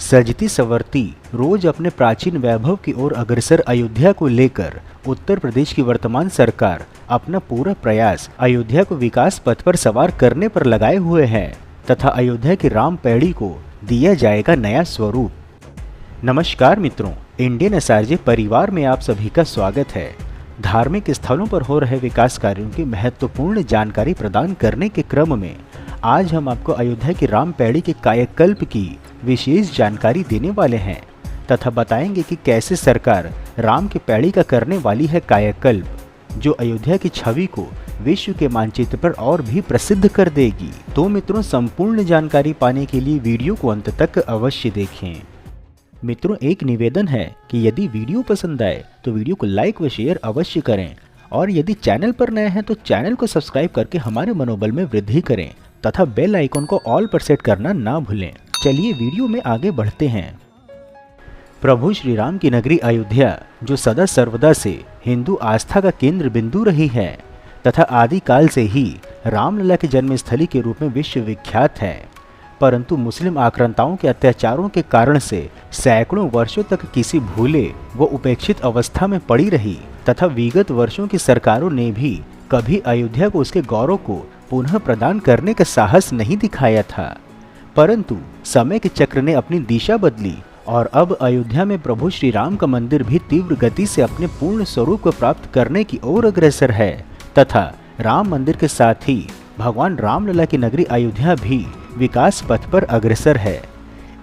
सजती संवरती रोज अपने प्राचीन वैभव की ओर अग्रसर अयोध्या को लेकर उत्तर प्रदेश की वर्तमान सरकार अपना पूरा प्रयास अयोध्या को विकास पथ पर सवार करने पर लगाए हुए है तथा अयोध्या की राम पैड़ी को दिया जाएगा नया स्वरूप। नमस्कार मित्रों, इंडियन एसआरजे परिवार में आप सभी का स्वागत है। धार्मिक स्थलों पर हो रहे विकास कार्यों की महत्वपूर्ण जानकारी प्रदान करने के क्रम में आज हम आपको अयोध्या की राम पैड़ी के कायाकल्प की विशेष जानकारी देने वाले हैं तथा बताएंगे कि कैसे सरकार राम की पैड़ी का करने वाली है कायाकल्प, जो अयोध्या की छवि को विश्व के मानचित्र पर और भी प्रसिद्ध कर देगी। तो मित्रों, संपूर्ण जानकारी पाने के लिए वीडियो को अंत तक अवश्य देखें। मित्रों, एक निवेदन है कि यदि वीडियो पसंद आए तो वीडियो को लाइक व शेयर अवश्य करें और यदि चैनल पर नए हैं तो चैनल को सब्सक्राइब करके हमारे मनोबल में वृद्धि करें तथा बेल आइकन को ऑल पर सेट करना ना भूलें। चलिए वीडियो में आगे बढ़ते हैं। प्रभु श्री राम की नगरी अयोध्या, जो सदा सर्वदा से हिंदू आस्था का केंद्र बिंदु रही है तथा आदिकाल से ही रामलला की जन्मस्थली के रूप में विश्व विख्यात है, परंतु मुस्लिम आक्रांताओं के अत्याचारों के कारण से सैकड़ों वर्षों तक किसी भूले व उपेक्षित अवस्था में पड़ी रही तथा विगत वर्षों की सरकारों ने भी कभी अयोध्या को उसके गौरव को पुनः प्रदान करने का साहस नहीं दिखाया था। परंतु समय के चक्र ने अपनी दिशा बदली और अब अयोध्या में प्रभु श्री राम का मंदिर भी तीव्र गति से अपने पूर्ण स्वरूप को प्राप्त करने की ओर अग्रसर है तथा राम मंदिर के साथ ही भगवान रामलला की नगरी अयोध्या भी विकास पथ पर अग्रसर है।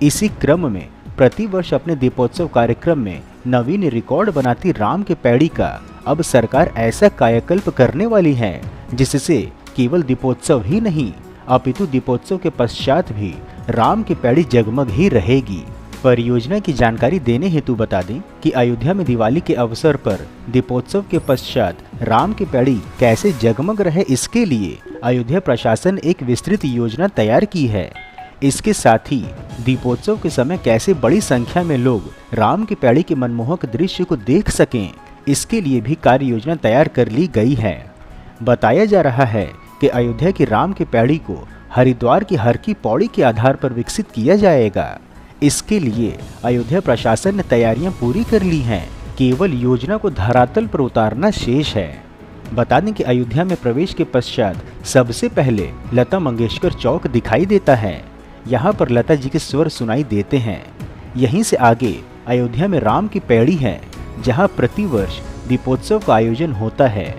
इसी क्रम में प्रतिवर्ष अपने दीपोत्सव कार्यक्रम में नवीन रिकॉर्ड बनाती राम के पैड़ी का अब सरकार ऐसा कायाकल्प करने वाली है जिससे केवल दीपोत्सव ही नहीं अपितु दीपोत्सव के पश्चात भी राम की पैड़ी जगमग ही रहेगी। परियोजना की जानकारी देने हेतु बता दें कि अयोध्या में दिवाली के अवसर पर दीपोत्सव के पश्चात राम की पैड़ी कैसे जगमग रहे, इसके लिए अयोध्या प्रशासन एक विस्तृत योजना तैयार की है। इसके साथ ही दीपोत्सव के समय कैसे बड़ी संख्या में लोग राम की पैड़ी के मनमोहक दृश्य को देख सकें, इसके लिए भी कार्य योजना तैयार कर ली गई है। बताया जा रहा है कि अयोध्या की राम की पैड़ी को हरिद्वार की हर की पौड़ी के आधार पर विकसित किया जाएगा। इसके लिए अयोध्या प्रशासन ने तैयारियां पूरी कर ली हैं, केवल योजना को धरातल पर उतारना शेष है। बता दें कि अयोध्या में प्रवेश के पश्चात सबसे पहले लता मंगेशकर चौक दिखाई देता है। यहाँ पर लता जी के स्वर सुनाई देते हैं। यहीं से आगे अयोध्या में राम की पैड़ी है, जहाँ प्रतिवर्ष दीपोत्सव का आयोजन होता है।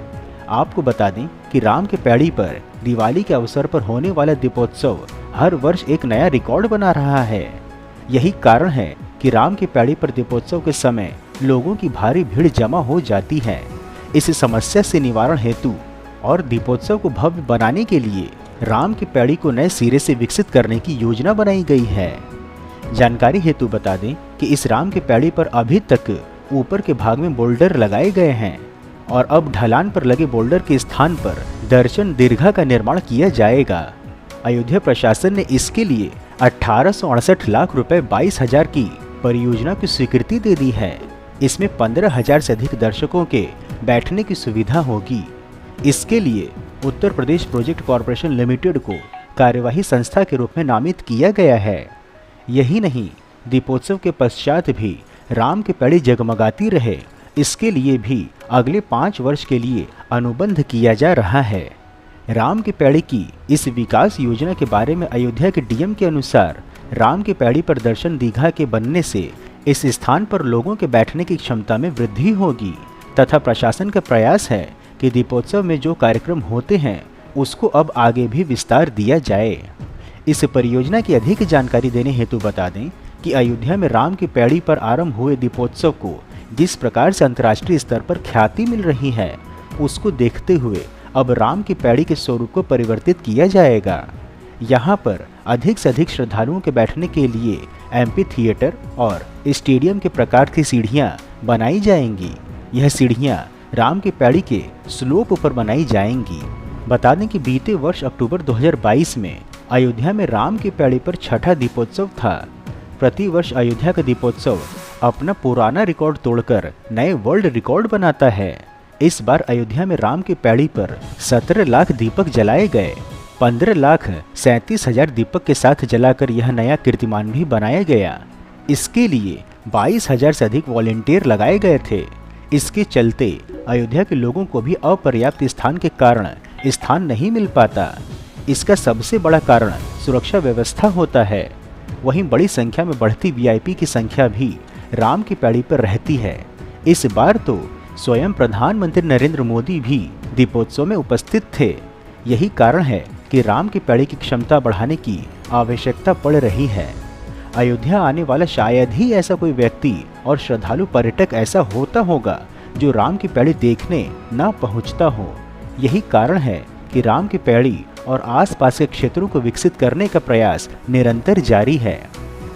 आपको बता दें कि राम की पैड़ी पर दिवाली के अवसर पर होने वाला दीपोत्सव हर वर्ष एक नया रिकॉर्ड बना रहा है। यही कारण है कि राम की पैड़ी पर दीपोत्सव के समय लोगों की भारी भीड़ जमा हो जाती है। इस समस्या से निवारण हेतु और दीपोत्सव को भव्य बनाने के लिए राम की पैड़ी को नए सिरे से विकसित करने की योजना बनाई गई है। जानकारी हेतु बता दें कि इस राम की पैड़ी पर अभी तक ऊपर के भाग में बोल्डर लगाए गए हैं और अब ढलान पर लगे बोल्डर के स्थान पर दर्शन दीर्घा का निर्माण किया जाएगा। अयोध्या प्रशासन ने इसके लिए 1868 लाख रुपए 22,000 की परियोजना की स्वीकृति दे दी है। इसमें 15,000 से अधिक दर्शकों के बैठने की सुविधा होगी। इसके लिए Uttar Pradesh project corporation limited को कार्यवाही संस्था के रूप में नामित किया गया है। यही नहीं, दीपोत्सव के पश्चात भी राम की पैड़ी जगमगाती रहे, इसके लिए भी अगले 5 वर्ष के लिए अनुबंध किया जा रहा है। राम की पैड़ी की इस विकास योजना के बारे में अयोध्या के डीएम के अनुसार राम की पैड़ी पर दर्शन दीघा के बनने से इस स्थान पर लोगों के बैठने की क्षमता में वृद्धि होगी तथा प्रशासन का प्रयास है कि दीपोत्सव में जो कार्यक्रम होते हैं उसको अब आगे भी विस्तार दिया जाए। इस परियोजना की अधिक जानकारी देने हेतु बता दें कि अयोध्या में राम की पैड़ी पर आरंभ हुए दीपोत्सव को जिस प्रकार से अंतर्राष्ट्रीय स्तर पर ख्याति मिल रही है, उसको देखते हुए अब राम की पैड़ी के स्वरूप को परिवर्तित किया जाएगा। यहाँ पर अधिक से अधिक श्रद्धालुओं के बैठने के लिए एम्पी थिएटर और स्टेडियम के प्रकार की सीढ़ियाँ बनाई जाएंगी। यह सीढ़ियाँ राम की पैड़ी के स्लोप पर बनाई जाएंगी। बता दें कि बीते वर्ष अक्टूबर 2022 में अयोध्या में राम की पैड़ी पर छठा दीपोत्सव था। प्रतिवर्ष अयोध्या का दीपोत्सव अपना पुराना रिकॉर्ड तोड़कर नए वर्ल्ड रिकॉर्ड बनाता है। इस बार अयोध्या में राम की पैड़ी पर 17 लाख दीपक जलाए गए। 15,37,000 दीपक के साथ जलाकर यह नया कीर्तिमान भी बनाया गया। इसके लिए 22,000 से अधिक वॉलेंटियर लगाए गए थे। इसके चलते अयोध्या के लोगों को भी अपर्याप्त स्थान के कारण स्थान नहीं मिल पाता। इसका सबसे बड़ा कारण सुरक्षा व्यवस्था होता है। वहीं बड़ी संख्या में बढ़ती वीआईपी की संख्या भी राम की पैड़ी पर रहती है। इस बार तो स्वयं प्रधानमंत्री नरेंद्र मोदी भी दीपोत्सव में उपस्थित थे। यही कारण है कि राम की पैड़ी की क्षमता बढ़ाने की आवश्यकता पड़ रही है। अयोध्या आने वाला शायद ही ऐसा कोई व्यक्ति और श्रद्धालु पर्यटक ऐसा होता होगा जो राम की पैड़ी देखने न पहुंचता हो। यही कारण है कि राम की पैड़ी और आसपास के क्षेत्रों को विकसित करने का प्रयास निरंतर जारी है।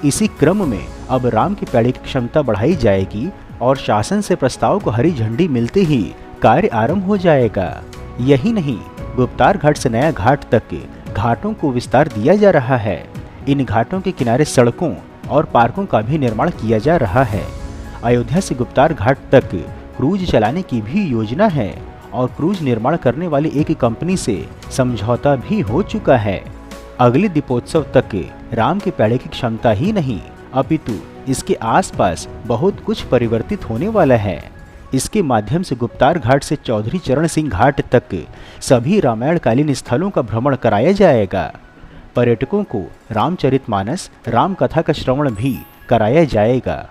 इसी क्रम में अब राम की पैड़ी की क्षमता बढ़ाई जाएगी और शासन से प्रस्ताव को हरी झंडी मिलते ही कार्य आरंभ हो जाएगा। यही नहीं, गुप्तार घाट से नया घाट तक घाटों को विस्तार दिया जा रहा है। इन घाटों के किनारे सड़कों और पार्कों का भी निर्माण किया जा रहा है। अयोध्या से गुप्तार घाट तक क्रूज चलाने की भी योजना है और क्रूज निर्माण करने वाली एक कंपनी से समझौता भी हो चुका है। अगले दीपोत्सव तक राम की पैड़ी की क्षमता ही नहीं अपितु इसके आसपास बहुत कुछ परिवर्तित होने वाला है। इसके माध्यम से गुप्तार घाट से चौधरी चरण सिंह घाट तक सभी रामायणकालीन स्थलों का भ्रमण कराया जाएगा। पर्यटकों को रामचरितमानस, राम कथा का श्रवण भी कराया जाएगा।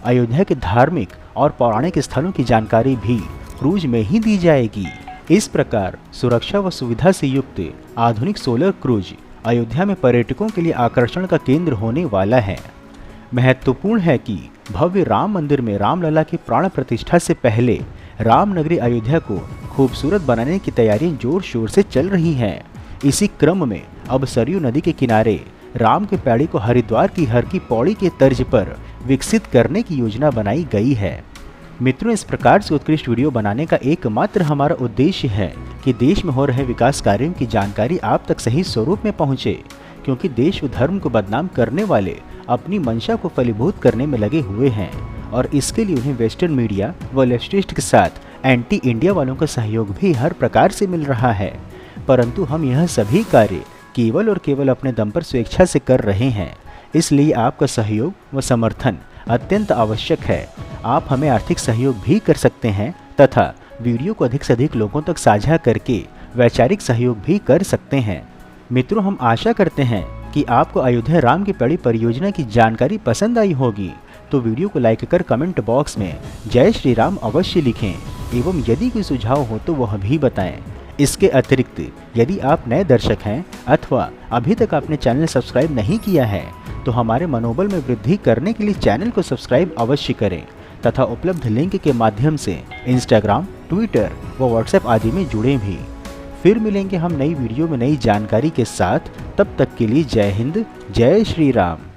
अयोध्या के धार्मिक और पौराणिक स्थलों की जानकारी भी क्रूज में ही दी जाएगी। इस प्रकार सुरक्षा व सुविधा से युक्त आधुनिक सोलर क्रूज अयोध्या में पर्यटकों के लिए आकर्षण का केंद्र होने वाला है। महत्वपूर्ण है कि भव्य राम मंदिर में रामलला की प्राण प्रतिष्ठा से पहले रामनगरी अयोध्या को खूबसूरत बनाने की तैयारियां जोर शोर से चल रही हैं। इसी क्रम में अब सरयू नदी के किनारे राम की पैड़ी को हरिद्वार की हर की पौड़ी के तर्ज पर विकसित करने की योजना बनाई गई है। मित्रों, इस प्रकार से उत्कृष्ट वीडियो बनाने का एकमात्र हमारा उद्देश्य है कि देश में हो रहे विकास कार्यों की जानकारी आप तक सही स्वरूप में पहुंचे, क्योंकि देश व धर्म को बदनाम करने वाले अपनी मंशा को फलीभूत करने में लगे हुए हैं और इसके लिए उन्हें वेस्टर्न मीडिया व लेफ्टिस्ट के साथ एंटी इंडिया वालों का सहयोग भी हर प्रकार से मिल रहा है। परंतु हम यह सभी कार्य केवल और केवल अपने दम पर स्वेच्छा से कर रहे हैं, इसलिए आपका सहयोग व समर्थन अत्यंत आवश्यक है। आप हमें आर्थिक सहयोग भी कर सकते हैं तथा वीडियो को अधिक से अधिक लोगों तक साझा करके वैचारिक सहयोग भी कर सकते हैं। मित्रों, हम आशा करते हैं कि आपको अयोध्या राम की पैड़ी परियोजना की जानकारी पसंद आई होगी, तो वीडियो को लाइक कर कमेंट बॉक्स में जय श्री राम अवश्य लिखें एवं यदि कोई सुझाव हो तो वह भी बताएं। इसके अतिरिक्त यदि आप नए दर्शक हैं अथवा अभी तक आपने चैनल सब्सक्राइब नहीं किया है तो हमारे मनोबल में वृद्धि करने के लिए चैनल को सब्सक्राइब अवश्य करें तथा उपलब्ध लिंक के माध्यम से इंस्टाग्राम, ट्विटर व व्हाट्सएप आदि में जुड़ें भी। फिर मिलेंगे हम नई वीडियो में नई जानकारी के साथ। तब तक के लिए जय हिंद, जय श्री राम।